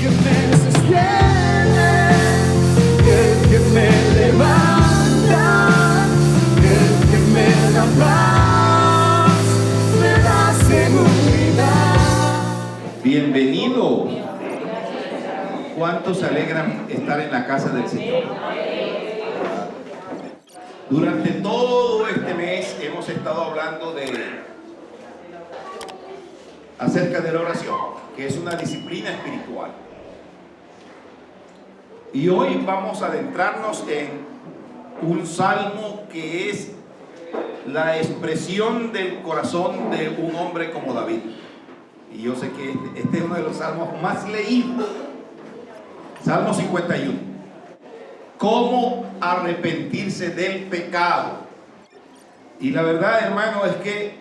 que me sostiene, el que me levanta, el que me da paz, me da seguridad. Bienvenido. ¿Cuántos se alegran estar en la casa del Señor? Durante todo este mes hemos estado hablando acerca de la oración, que es una disciplina espiritual. Y hoy vamos a adentrarnos en un salmo que es la expresión del corazón de un hombre como David. Y yo sé que este es uno de los salmos más leídos. Salmo 51. ¿Cómo arrepentirse del pecado? Y la verdad, hermano, es que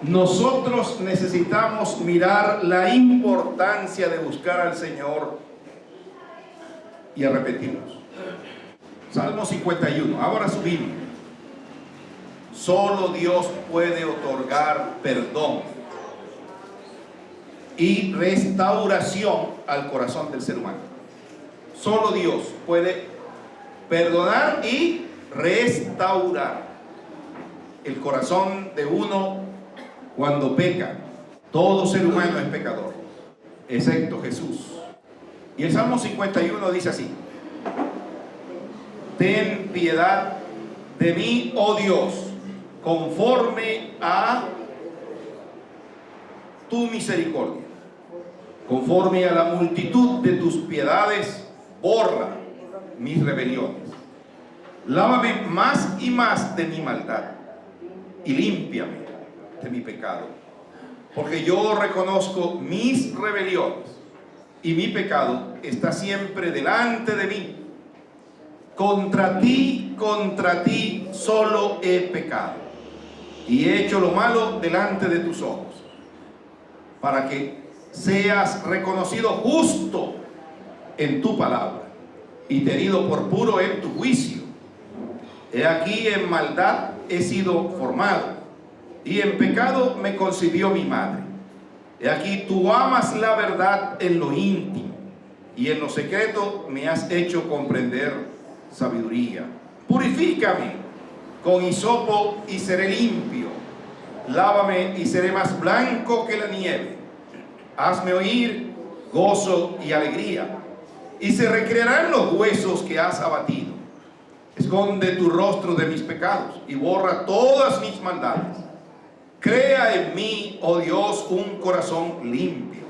nosotros necesitamos mirar la importancia de buscar al Señor y arrepentirnos. Salmo 51. Ahora su Biblia. Solo Dios puede otorgar perdón y restauración al corazón del ser humano. Solo Dios puede perdonar y restaurar el corazón de uno cuando peca. Todo ser humano es pecador, excepto Jesús. Y el Salmo 51 dice así: ten piedad de mí, oh Dios, conforme a tu misericordia. Conforme a la multitud de tus piedades, borra mis rebeliones. Lávame más y más de mi maldad y límpiame de mi pecado, porque yo reconozco mis rebeliones y mi pecado está siempre delante de mí. Contra ti solo he pecado y he hecho lo malo delante de tus ojos, para que seas reconocido justo en tu palabra y tenido por puro en tu juicio. He aquí, en maldad he sido formado, y en pecado me concibió mi madre. He aquí, tú amas la verdad en lo íntimo, y en lo secreto me has hecho comprender sabiduría. Purifícame con hisopo y seré limpio. Lávame y seré más blanco que la nieve. Hazme oír gozo y alegría, y se recrearán los huesos que has abatido. Esconde tu rostro de mis pecados y borra todas mis maldades. Crea en mí, oh Dios, un corazón limpio,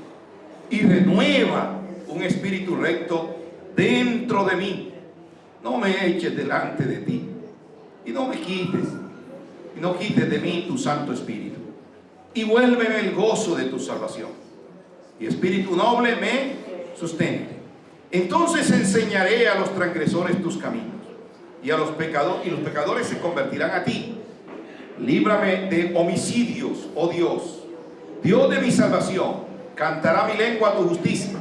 y renueva un espíritu recto dentro de mí. No me eches delante de ti, y no quites de mí tu Santo Espíritu. Y vuélveme el gozo de tu salvación, y espíritu noble me sustente. Entonces enseñaré a los transgresores tus caminos, y los pecadores se convertirán a ti. Líbrame de homicidios, oh Dios, Dios de mi salvación. Cantará mi lengua tu justicia.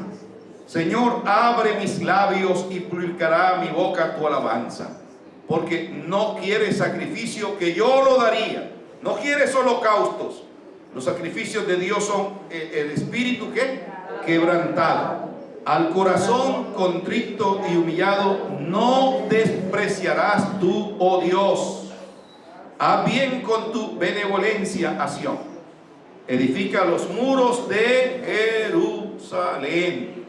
Señor, abre mis labios y purificará mi boca tu alabanza. Porque no quieres sacrificio, que yo lo daría. No quieres holocaustos. Los sacrificios de Dios son el espíritu quebrantado. Al corazón contrito y humillado no despreciarás tú, oh Dios. Haz bien con tu benevolencia a Sión. Edifica los muros de Jerusalén.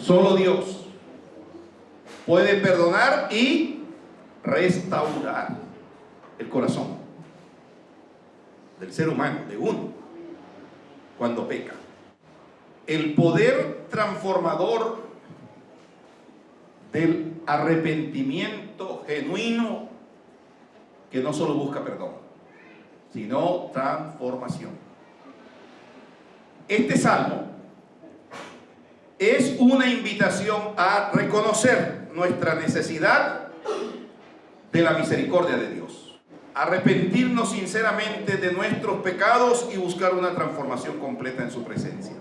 Solo Dios puede perdonar y restaurar el corazón del ser humano, de uno, cuando peca. El poder transformador del arrepentimiento genuino, que no solo busca perdón, sino transformación. Este salmo es una invitación a reconocer nuestra necesidad de la misericordia de Dios, arrepentirnos sinceramente de nuestros pecados y buscar una transformación completa en su presencia.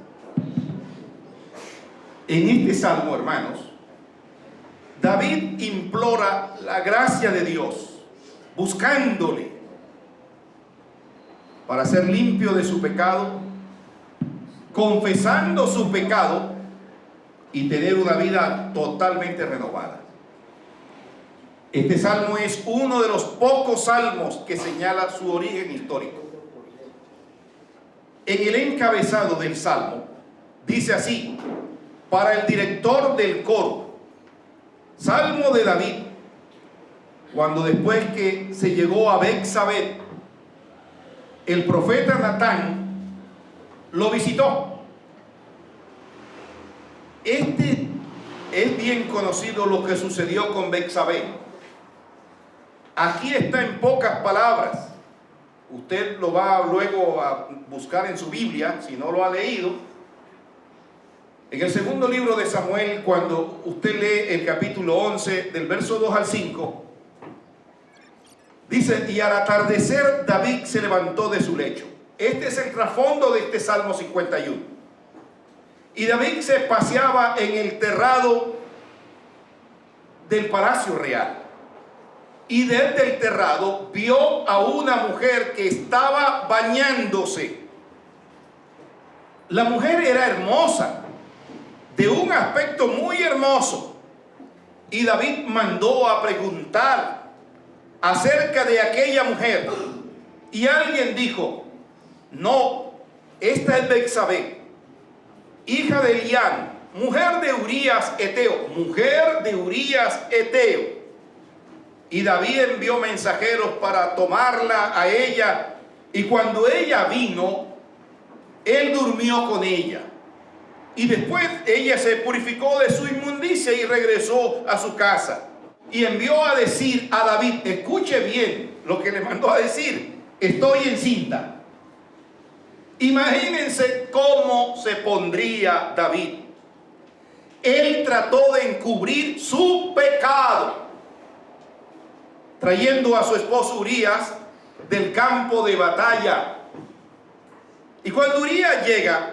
En este salmo, hermanos, David implora la gracia de Dios, buscándole para ser limpio de su pecado confesando su pecado y tener una vida totalmente renovada. Este salmo es uno de los pocos salmos que señala su origen histórico. En el encabezado del salmo dice así: para el director del coro, salmo de David, cuando después que se llegó a Betsabé, el profeta Natán lo visitó. Es bien conocido lo que sucedió con Betsabé. Aquí está en pocas palabras. Usted lo va luego a buscar en su Biblia, si no lo ha leído. En el segundo libro de Samuel, cuando usted lee el capítulo 11, del verso 2 al 5, dice: y al atardecer David se levantó de su lecho. Este es el trasfondo de este Salmo 51. Y David se paseaba en el terrado del palacio real. Y desde el terrado vio a una mujer que estaba bañándose. La mujer era hermosa, de un aspecto muy hermoso. Y David mandó a preguntar acerca de aquella mujer. Y alguien dijo: no, esta es Betsabé, hija de Elián, mujer de Urías Eteo. Mujer de Urías Eteo. Y David envió mensajeros para tomarla a ella, y cuando ella vino, él durmió con ella. Y después ella se purificó de su inmundicia y regresó a su casa. Y envió a decir a David, escuche bien lo que le mandó a decir: estoy encinta. Imagínense cómo se pondría David. Él trató de encubrir su pecado, trayendo a su esposo Urías del campo de batalla. Y cuando Urías llega,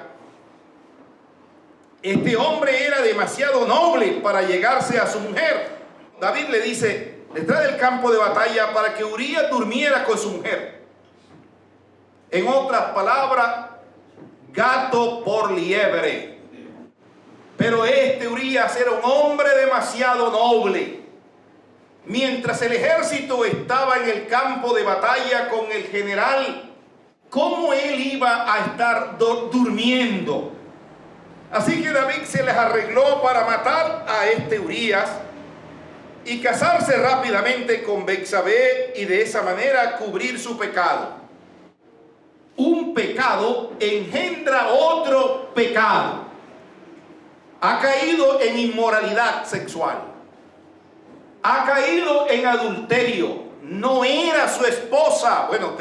este hombre era demasiado noble para llegarse a su mujer. David le dice, le trae del campo de batalla para que Urías durmiera con su mujer. En otras palabras, gato por liebre. Pero este Urías era un hombre demasiado noble. Mientras el ejército estaba en el campo de batalla con el general, ¿cómo él iba a estar durmiendo? Así que David se les arregló para matar a este Urías y casarse rápidamente con Betsabé y de esa manera cubrir su pecado. Un pecado engendra otro pecado. Ha caído en inmoralidad sexual. Ha caído en adulterio. No era su esposa. Bueno,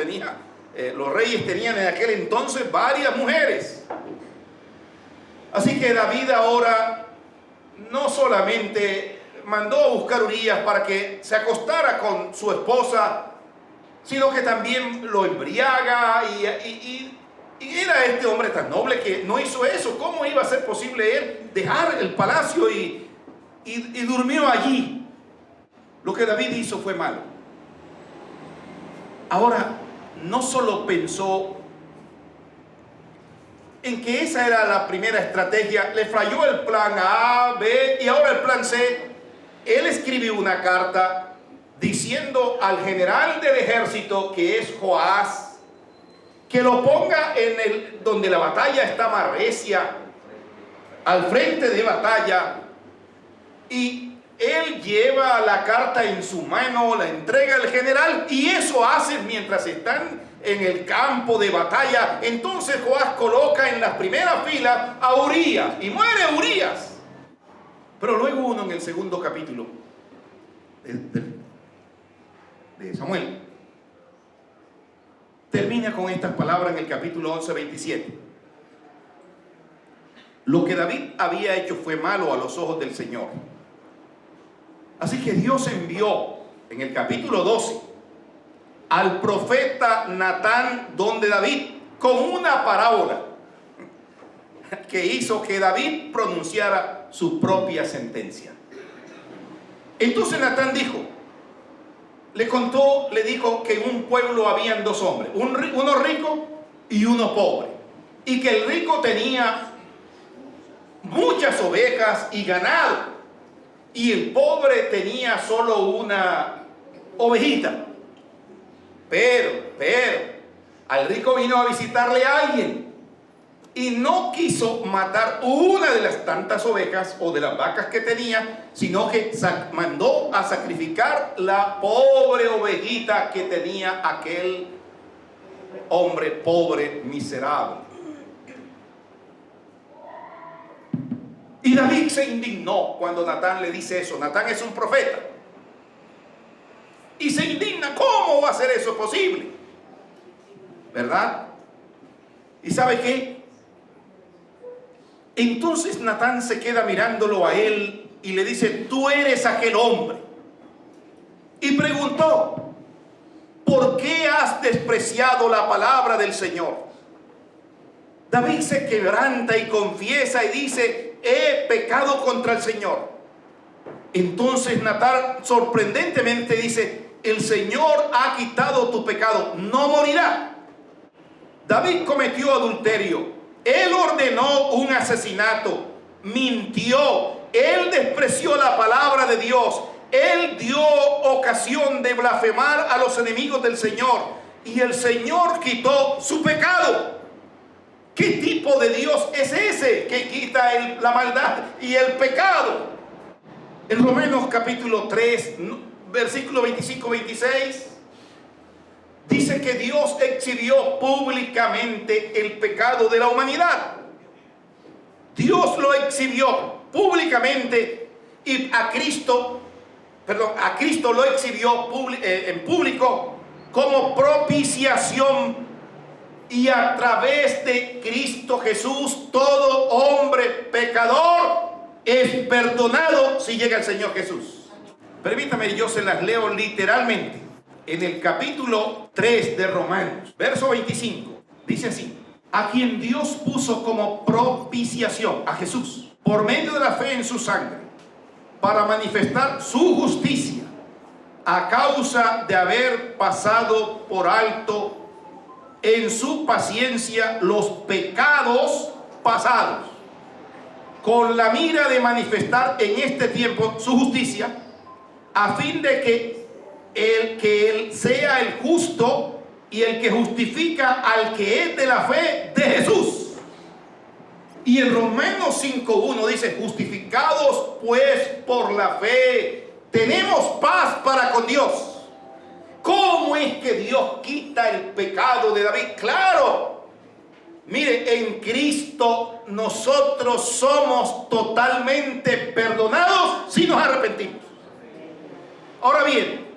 los reyes tenían en aquel entonces varias mujeres. Así que David ahora no solamente mandó a buscar a Urías para que se acostara con su esposa, sino que también lo embriaga y era este hombre tan noble que no hizo eso. ¿Cómo iba a ser posible él dejar el palacio y durmió allí? Lo que David hizo fue malo. Ahora, no solo pensó en que esa era la primera estrategia, le falló el plan A, B y ahora el plan C. Él escribió una carta diciendo al general del ejército, que es Joás, que lo ponga donde la batalla está más recia, al frente de batalla, y él lleva la carta en su mano, la entrega al general, y eso hace mientras están en el campo de batalla. Entonces Joás coloca en las primeras filas a Urías, y muere Urías. Pero luego uno en el segundo capítulo de Samuel termina con estas palabras en el capítulo 11, 27. Lo que David había hecho fue malo a los ojos del Señor. Así que Dios envió en el capítulo 12 al profeta Natán donde David, con una parábola que hizo que David pronunciara su propia sentencia. Entonces Natán le dijo que en un pueblo habían dos hombres, uno rico y uno pobre. y que el rico tenía muchas ovejas y ganado, y el pobre tenía solo una ovejita. Pero, al rico vino a visitarle a alguien y no quiso matar una de las tantas ovejas o de las vacas que tenía, sino que mandó a sacrificar la pobre ovejita que tenía aquel hombre pobre, miserable. Y David se indignó cuando Natán le dice eso. Natán es un profeta. Y se indigna, ¿cómo va a ser eso posible? ¿Verdad? ¿Y sabe qué? Entonces Natán se queda mirándolo a él y le dice, tú eres aquel hombre. Y preguntó, ¿por qué has despreciado la palabra del Señor? David se quebranta y confiesa y dice, he pecado contra el Señor. Entonces Natán sorprendentemente dice, el Señor ha quitado tu pecado, no morirá. David cometió adulterio, él ordenó un asesinato, mintió, él despreció la palabra de Dios, él dio ocasión de blasfemar a los enemigos del Señor y el Señor quitó su pecado. ¿Qué tipo de Dios es ese que quita la maldad y el pecado? En Romanos capítulo 3, versículo 25-26, dice que Dios exhibió públicamente el pecado de la humanidad. Dios lo exhibió públicamente y a Cristo lo exhibió en público como propiciación. Y a través de Cristo Jesús, todo hombre pecador es perdonado si llega el Señor Jesús. Permítame, yo se las leo literalmente. En el capítulo 3 de Romanos, verso 25, dice así: a quien Dios puso como propiciación, a Jesús, por medio de la fe en su sangre, para manifestar su justicia, a causa de haber pasado por alto en su paciencia los pecados pasados, con la mira de manifestar en este tiempo su justicia, a fin de que Él sea el justo y el que justifica al que es de la fe de Jesús. Y en Romanos 5:1 dice, justificados pues por la fe, tenemos paz para con Dios. ¿Cómo es que Dios quita el pecado de David? Claro, mire, en Cristo nosotros somos totalmente perdonados si nos arrepentimos. Ahora bien,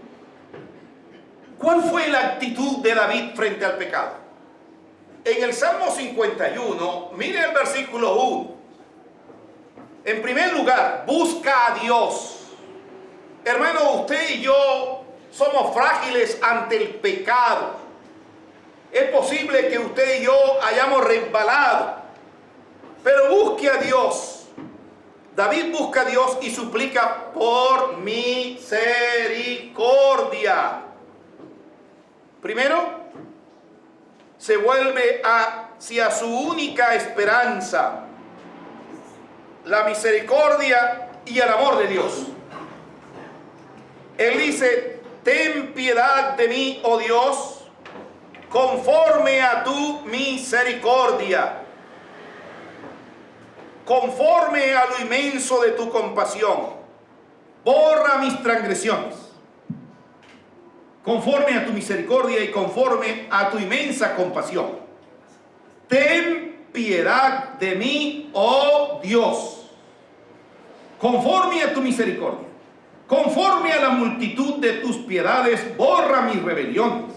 ¿cuál fue la actitud de David frente al pecado? En el Salmo 51, mire el versículo 1. En primer lugar, busca a Dios. Hermano, usted y yo somos frágiles ante el pecado. Es posible que usted y yo hayamos resbalado, pero busque a Dios. David busca a Dios y suplica por misericordia. Primero, se vuelve hacia su única esperanza, la misericordia y el amor de Dios. Él dice, ten piedad de mí, oh Dios, conforme a tu misericordia, conforme a lo inmenso de tu compasión, borra mis transgresiones, conforme a tu misericordia y conforme a tu inmensa compasión. Ten piedad de mí, oh Dios, conforme a tu misericordia. Conforme a la multitud de tus piedades, borra mis rebeliones.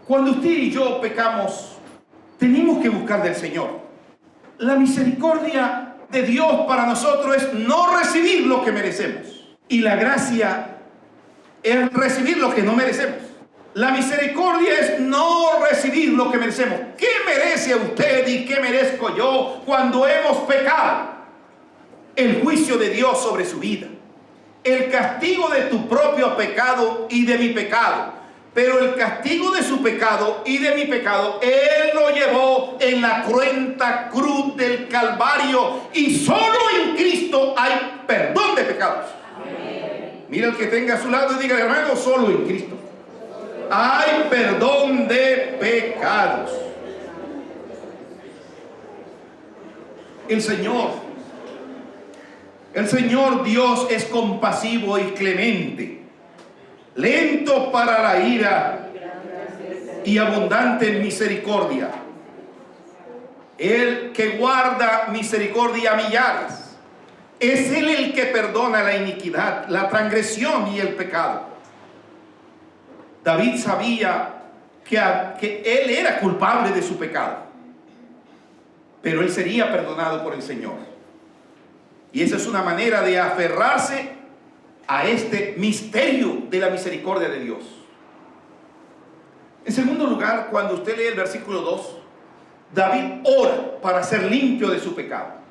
Cuando usted y yo pecamos, tenemos que buscar del Señor. La misericordia de Dios para nosotros es no recibir lo que merecemos. Y la gracia es recibir lo que no merecemos. La misericordia es no recibir lo que merecemos. ¿Qué merece usted y qué merezco yo cuando hemos pecado? El juicio de Dios sobre su vida. El castigo de tu propio pecado y de mi pecado. Pero el castigo de su pecado y de mi pecado, Él lo llevó en la cruenta cruz del Calvario. Y solo en Cristo hay perdón de pecados. Amén. Mira el que tenga a su lado y diga, hermano, solo en Cristo hay perdón de pecados. El Señor Dios es compasivo y clemente, lento para la ira y abundante en misericordia. El que guarda misericordia a millares. Es Él el que perdona la iniquidad, la transgresión y el pecado. David sabía que él era culpable de su pecado, pero él sería perdonado por el Señor. Y esa es una manera de aferrarse a este misterio de la misericordia de Dios. En segundo lugar, cuando usted lee el versículo 2, David ora para ser limpio de su pecado.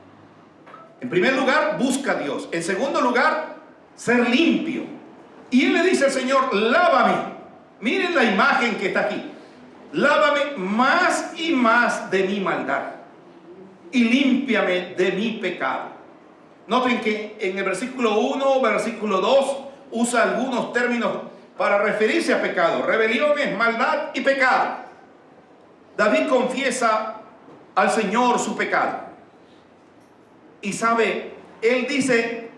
En primer lugar, busca a Dios. En segundo lugar, ser limpio. Y él le dice al Señor, lávame. Miren la imagen que está aquí. Lávame más y más de mi maldad y límpiame de mi pecado. Noten que en el versículo 1, versículo 2, usa algunos términos para referirse a pecado: rebeliones, maldad y pecado. David confiesa al Señor su pecado. Y sabe, él dice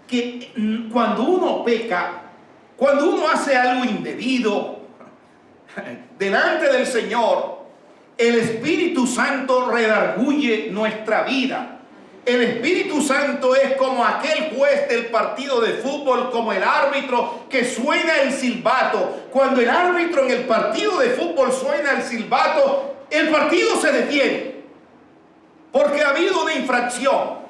que cuando uno peca, cuando uno hace algo indebido delante del Señor, el Espíritu Santo redarguye nuestra vida. El Espíritu Santo es como aquel juez del partido de fútbol, como el árbitro que suena el silbato. Cuando el árbitro en el partido de fútbol suena el silbato, el partido se detiene, porque ha habido una infracción.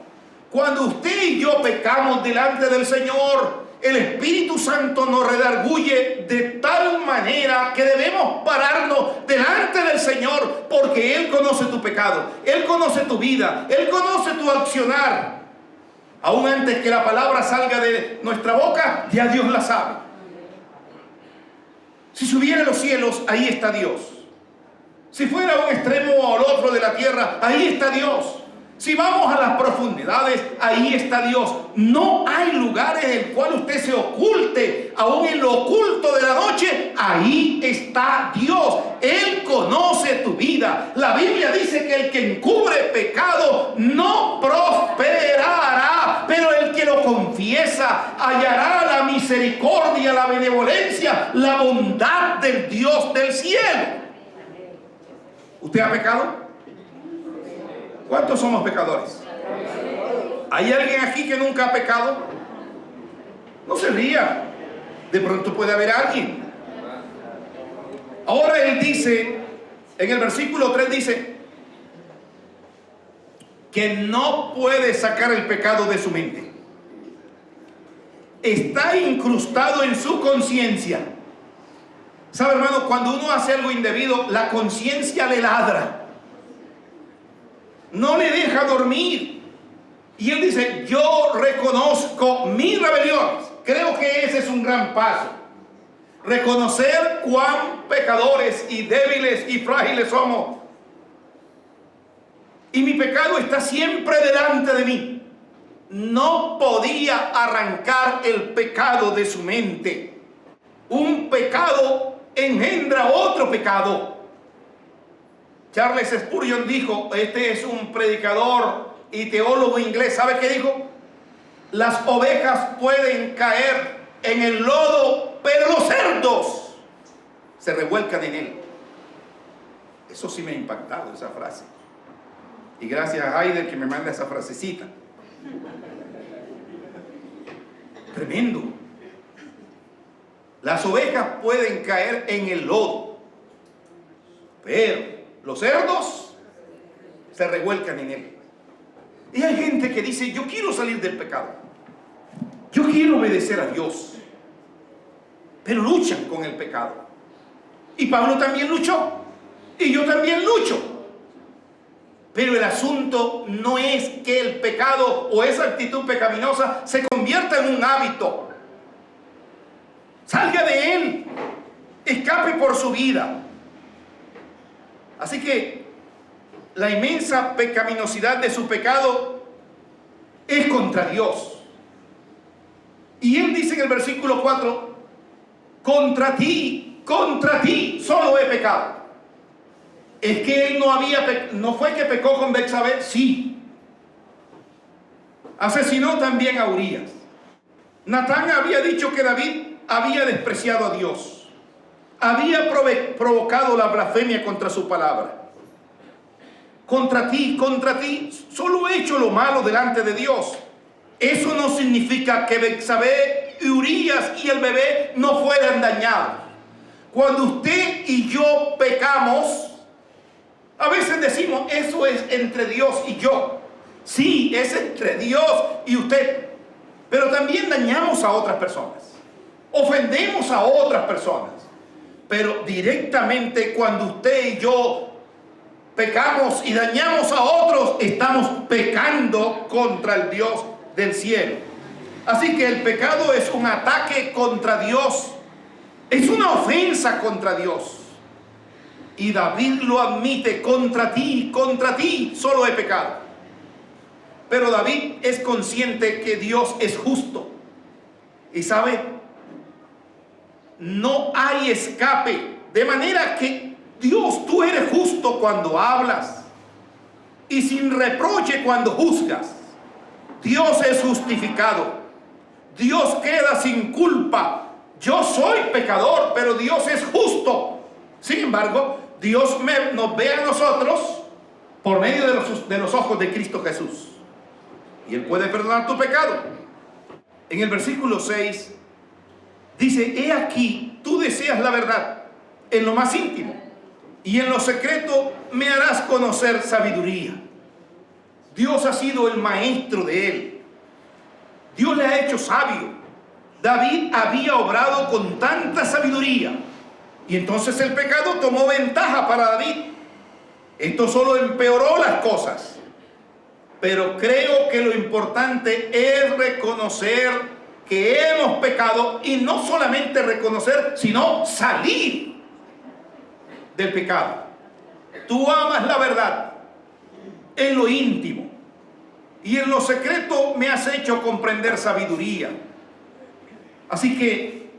Cuando usted y yo pecamos delante del Señor, el Espíritu Santo nos redarguye de tal manera que debemos pararnos delante del Señor, porque Él conoce tu pecado, Él conoce tu vida, Él conoce tu accionar. Aún antes que la palabra salga de nuestra boca, ya Dios la sabe. Si subiera a los cielos, ahí está Dios. Si fuera a un extremo o al otro de la tierra, ahí está Dios. Si vamos a las profundidades, ahí está Dios. No hay lugar en el cual usted se oculte. Aún en lo oculto de la noche, ahí está Dios. Él conoce tu vida. La Biblia dice que el que encubre pecado no prosperará, pero el que lo confiesa hallará la misericordia, la benevolencia, la bondad del Dios del cielo. ¿Usted ha pecado? ¿Cuántos somos pecadores? ¿Hay alguien aquí que nunca ha pecado? No se ría. De pronto puede haber alguien. Ahora él dice, en el versículo 3 dice, que no puede sacar el pecado de su mente. Está incrustado en su conciencia. ¿Sabe, hermano? Cuando uno hace algo indebido, la conciencia le ladra. No le deja dormir. Y él dice, yo reconozco mis rebeliones. Creo que ese es un gran paso. Reconocer cuán pecadores y débiles y frágiles somos. Y mi pecado está siempre delante de mí. No podía arrancar el pecado de su mente. Un pecado engendra otro pecado. Charles Spurgeon dijo, este es un predicador y teólogo inglés, ¿sabe qué dijo? Las ovejas pueden caer en el lodo, pero los cerdos se revuelcan en él. Eso sí me ha impactado, esa frase. Y gracias a Heider que me manda esa frasecita. Tremendo. Las ovejas pueden caer en el lodo, pero los cerdos se revuelcan en él. Y hay gente que dice, yo quiero salir del pecado, yo quiero obedecer a Dios, pero luchan con el pecado. Y Pablo también luchó, y yo también lucho. Pero el asunto no es que el pecado o esa actitud pecaminosa se convierta en un hábito. Salga de él. escape por su vida. Así que la inmensa pecaminosidad de su pecado es contra Dios. Y él dice en el versículo 4, contra ti solo he pecado. Es que él no fue que pecó con Betsabé, sí. Asesinó también a Urías. Natán había dicho que David había despreciado a Dios. Había provocado la blasfemia contra su palabra. Contra ti, solo he hecho lo malo delante de Dios. Eso no significa que Betsabé, Urías y el bebé no fueran dañados. Cuando usted y yo pecamos, a veces decimos, eso es entre Dios y yo. Sí, es entre Dios y usted. Pero también dañamos a otras personas. Ofendemos a otras personas. Pero directamente cuando usted y yo pecamos y dañamos a otros, estamos pecando contra el Dios del cielo. Así que el pecado es un ataque contra Dios. Es una ofensa contra Dios. Y David lo admite, contra ti solo he pecado. Pero David es consciente que Dios es justo. Y sabe, no hay escape. De manera que Dios, tú eres justo cuando hablas y sin reproche cuando juzgas. Dios es justificado. Dios queda sin culpa. Yo soy pecador, pero Dios es justo. Sin embargo, Dios nos ve a nosotros por medio de los ojos de Cristo Jesús. Y Él puede perdonar tu pecado. En el versículo 6 dice, he aquí, tú deseas la verdad en lo más íntimo, y en lo secreto me harás conocer sabiduría. Dios ha sido el maestro de él. Dios le ha hecho sabio. David había obrado con tanta sabiduría, y entonces el pecado tomó ventaja para David. Esto solo empeoró las cosas. Pero creo que lo importante es reconocer que hemos pecado, y no solamente reconocer, sino salir del pecado. Tú amas la verdad en lo íntimo, y en lo secreto me has hecho comprender sabiduría. Así que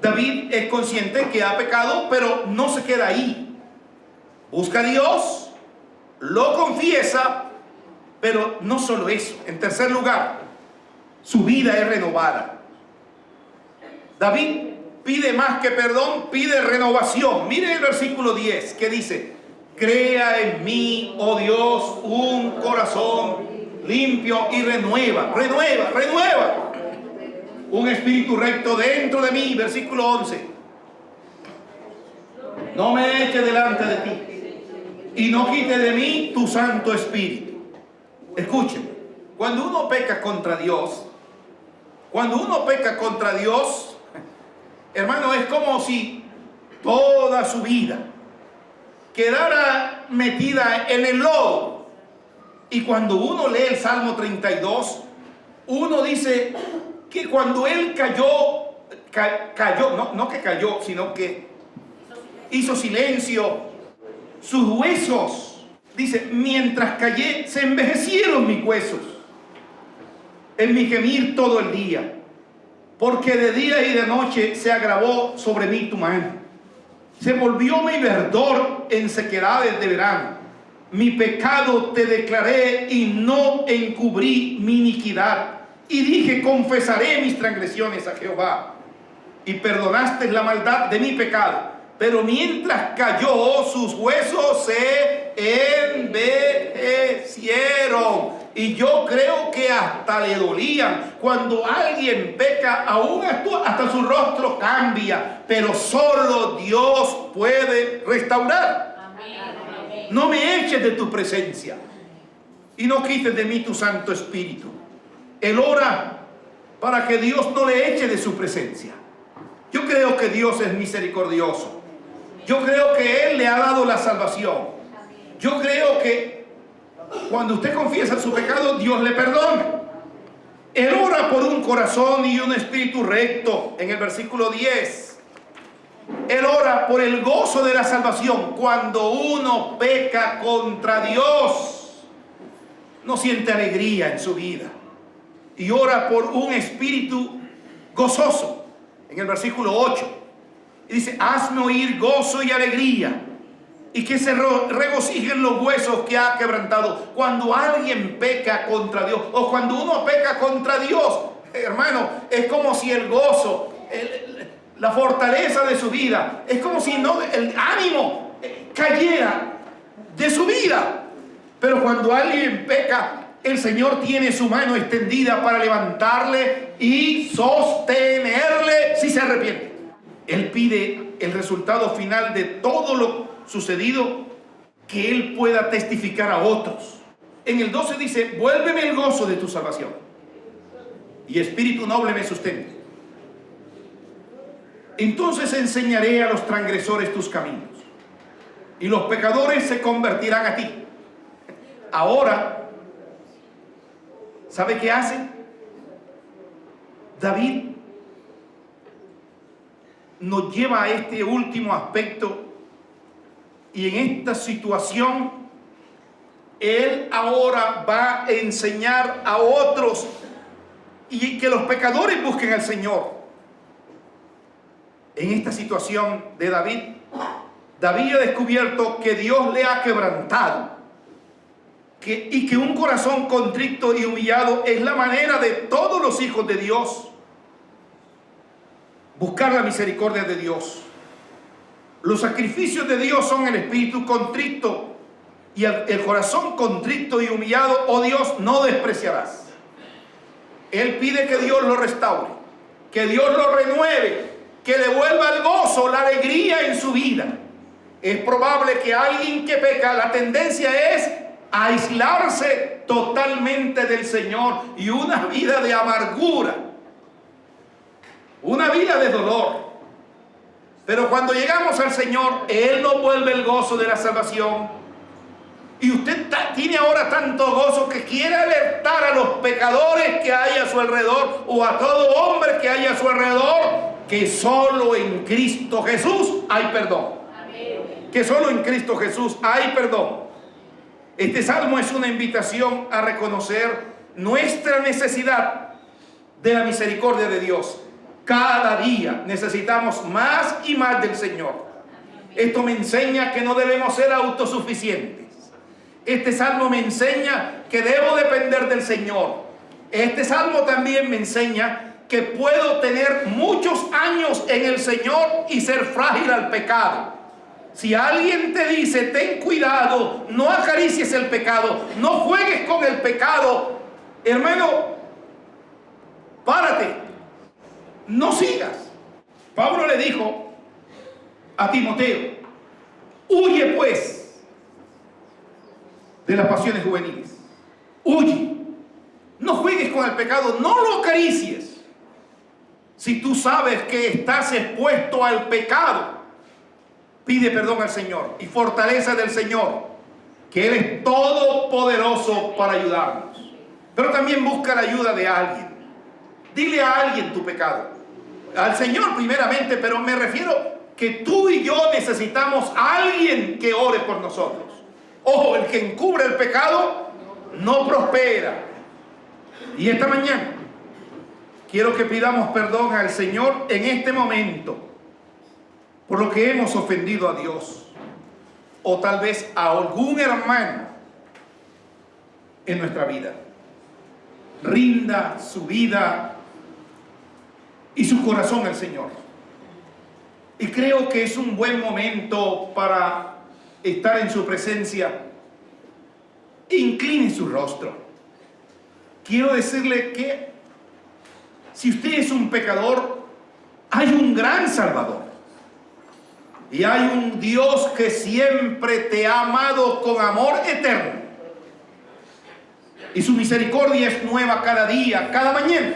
David es consciente que ha pecado, pero no se queda ahí. Busca a Dios, lo confiesa, pero no solo eso. En tercer lugar, su vida es renovada. David pide más que perdón, pide renovación. Mire el versículo 10 que dice, crea en mí, oh Dios, un corazón limpio y renueva un espíritu recto dentro de mí. Versículo 11, no me eche delante de ti y no quite de mí tu Santo Espíritu. Escuchen, cuando uno peca contra Dios, hermano, es como si toda su vida quedara metida en el lodo. Y cuando uno lee el Salmo 32, uno dice que cuando él no que cayó, sino que hizo silencio, sus huesos, dice, mientras callé, se envejecieron mis huesos en mi gemir todo el día, porque de día y de noche se agravó sobre mí tu mano. Se volvió mi verdor en sequedades de verano. Mi pecado te declaré y no encubrí mi iniquidad. Y dije, confesaré mis transgresiones a Jehová. Y perdonaste la maldad de mi pecado. Pero mientras cayó, sus huesos se envejecieron. Y yo creo que hasta le dolían. Cuando alguien peca, aún hasta su rostro cambia. Pero solo Dios puede restaurar. Amén. No me eches de tu presencia y no quites de mí tu Santo Espíritu. Él ora para que Dios no le eche de su presencia. Yo creo que Dios es misericordioso. Yo creo que Él le ha dado la salvación. Yo creo que cuando usted confiesa su pecado, Dios le perdona. Él ora por un corazón y un espíritu recto. En el versículo 10 Él ora por el gozo de la salvación. Cuando uno peca contra Dios, no siente alegría en su vida. Y ora por un espíritu gozoso. En el versículo 8. Y dice, hazme oír gozo y alegría, y que se regocijen los huesos que ha quebrantado. Cuando alguien peca contra Dios, o cuando uno peca contra Dios, hermano, es como si el gozo, la fortaleza de su vida, es como si no, el ánimo cayera de su vida. Pero cuando alguien peca, el Señor tiene su mano extendida para levantarle y sostenerle si se arrepiente. Él pide el resultado final de todo lo sucedido, que Él pueda testificar a otros. En el 12 dice, vuélveme el gozo de tu salvación, y espíritu noble me sustente. Entonces enseñaré a los transgresores tus caminos, y los pecadores se convertirán a ti. Ahora, ¿sabe qué hace? David nos lleva a este último aspecto, y en esta situación él ahora va a enseñar a otros y que los pecadores busquen al Señor. En esta situación de David, David ha descubierto que Dios le ha quebrantado, y que un corazón contrito y humillado es la manera de todos los hijos de Dios buscar la misericordia de Dios. Los sacrificios de Dios son el espíritu contrito, y el corazón contrito y humillado, oh Dios, no despreciarás. Él pide que Dios lo restaure, que Dios lo renueve, que le vuelva el gozo, la alegría en su vida. Es probable que alguien que peca, la tendencia es aislarse totalmente del Señor, y una vida de amargura, una vida de dolor. Pero cuando llegamos al Señor, Él nos vuelve el gozo de la salvación. Y usted tiene ahora tanto gozo que quiere alertar a los pecadores que hay a su alrededor, o a todo hombre que hay a su alrededor, que solo en Cristo Jesús hay perdón. Amén. Que solo en Cristo Jesús hay perdón. Este salmo es una invitación a reconocer nuestra necesidad de la misericordia de Dios. Cada día necesitamos más y más del Señor. Esto me enseña que no debemos ser autosuficientes. Este salmo me enseña que debo depender del Señor. Este salmo también me enseña que puedo tener muchos años en el Señor y ser frágil al pecado. Si alguien te dice, ten cuidado, no acaricies el pecado, no juegues con el pecado, hermano, párate. No sigas. Pablo le dijo a Timoteo, huye pues de las pasiones juveniles. Huye. No juegues con el pecado, no lo acaricies. Si tú sabes que estás expuesto al pecado, pide perdón al Señor y fortaleza del Señor, que Él es todopoderoso para ayudarnos. Pero también busca la ayuda de alguien. Dile a alguien tu pecado. Al Señor primeramente, pero me refiero que tú y yo necesitamos a alguien que ore por nosotros. Ojo, el que encubre el pecado no prospera. Y esta mañana quiero que pidamos perdón al Señor en este momento por lo que hemos ofendido a Dios, o tal vez a algún hermano en nuestra vida. Rinda su vida y su corazón al Señor. Y creo que es un buen momento para estar en su presencia. Incline su rostro. Quiero decirle que si usted es un pecador, hay un gran Salvador. Y hay un Dios que siempre te ha amado con amor eterno. Y su misericordia es nueva cada día, cada mañana.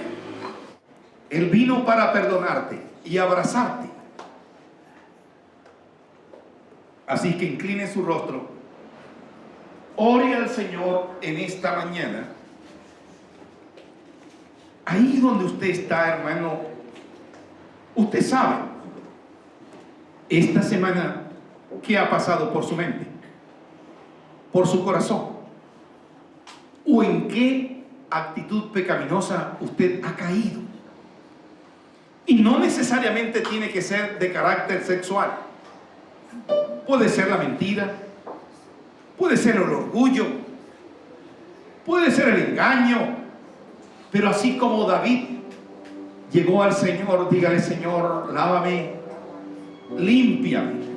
Él vino para perdonarte y abrazarte. Así que incline su rostro. Ore al Señor en esta mañana. Ahí donde usted está, hermano, usted sabe esta semana, ¿qué ha pasado por su mente? ¿Por su corazón? ¿O en qué actitud pecaminosa usted ha caído? Y no necesariamente tiene que ser de carácter sexual. Puede ser la mentira, puede ser el orgullo, puede ser el engaño. Pero así como David llegó al Señor, dígale: Señor, lávame, límpiame.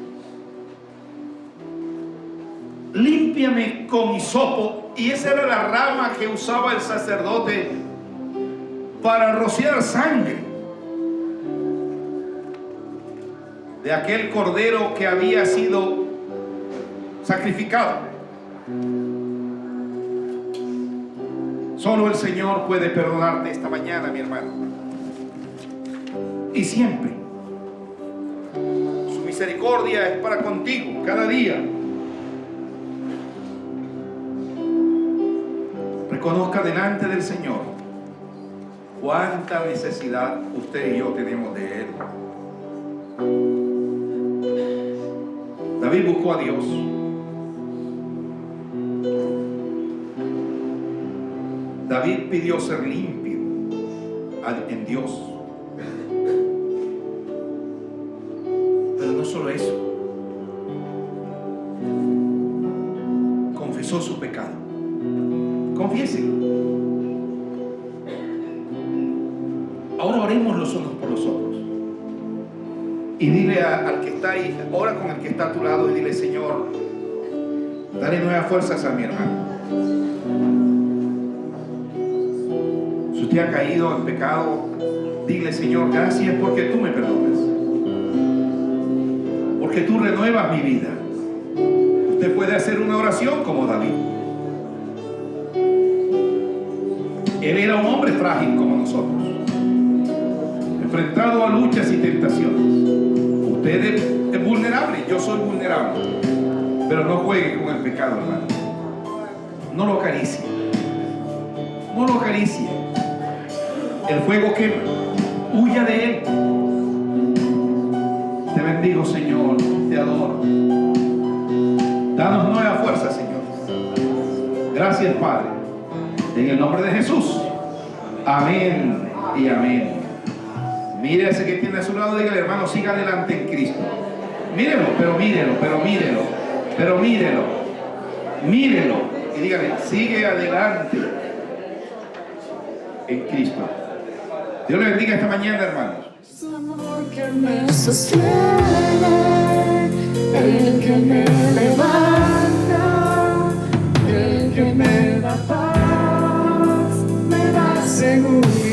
Límpiame con hisopo. Y esa era la rama que usaba el sacerdote para rociar sangre de aquel cordero que había sido sacrificado. Solo el Señor puede perdonarte esta mañana, mi hermano. Y siempre. Su misericordia es para contigo, cada día. Reconozca delante del Señor cuánta necesidad usted y yo tenemos de Él. David buscó a Dios. David pidió ser limpio en Dios. Pero no solo eso. Confesó su pecado. Confiese. Ahora oremos los unos por los otros. Y dile al que está ahí, ora con el que está a tu lado y dile: Señor, dale nuevas fuerzas a mi hermano. Si usted ha caído en pecado, dile: Señor, gracias porque tú me perdonas, porque tú renuevas mi vida. Usted puede hacer una oración como David. Él era un hombre frágil como nosotros, enfrentado a luchas y tentaciones. Usted es vulnerable, yo soy vulnerable. Pero no juegue con el pecado, hermano. No lo acaricie. No lo acaricie. El fuego quema. Huya de él. Te bendigo, Señor. Te adoro. Danos nueva fuerza, Señor. Gracias, Padre. En el nombre de Jesús. Amén y amén. Mire a ese que tiene a su lado, dígale: hermano, siga adelante en Cristo. Mírelo, pero mírelo, pero mírelo, pero mírelo, mírelo. Y dígale: sigue adelante en Cristo. Dios le bendiga esta mañana, hermanos. Su amor que me sostiene, el que me levanta, el que me da paz, me da seguridad.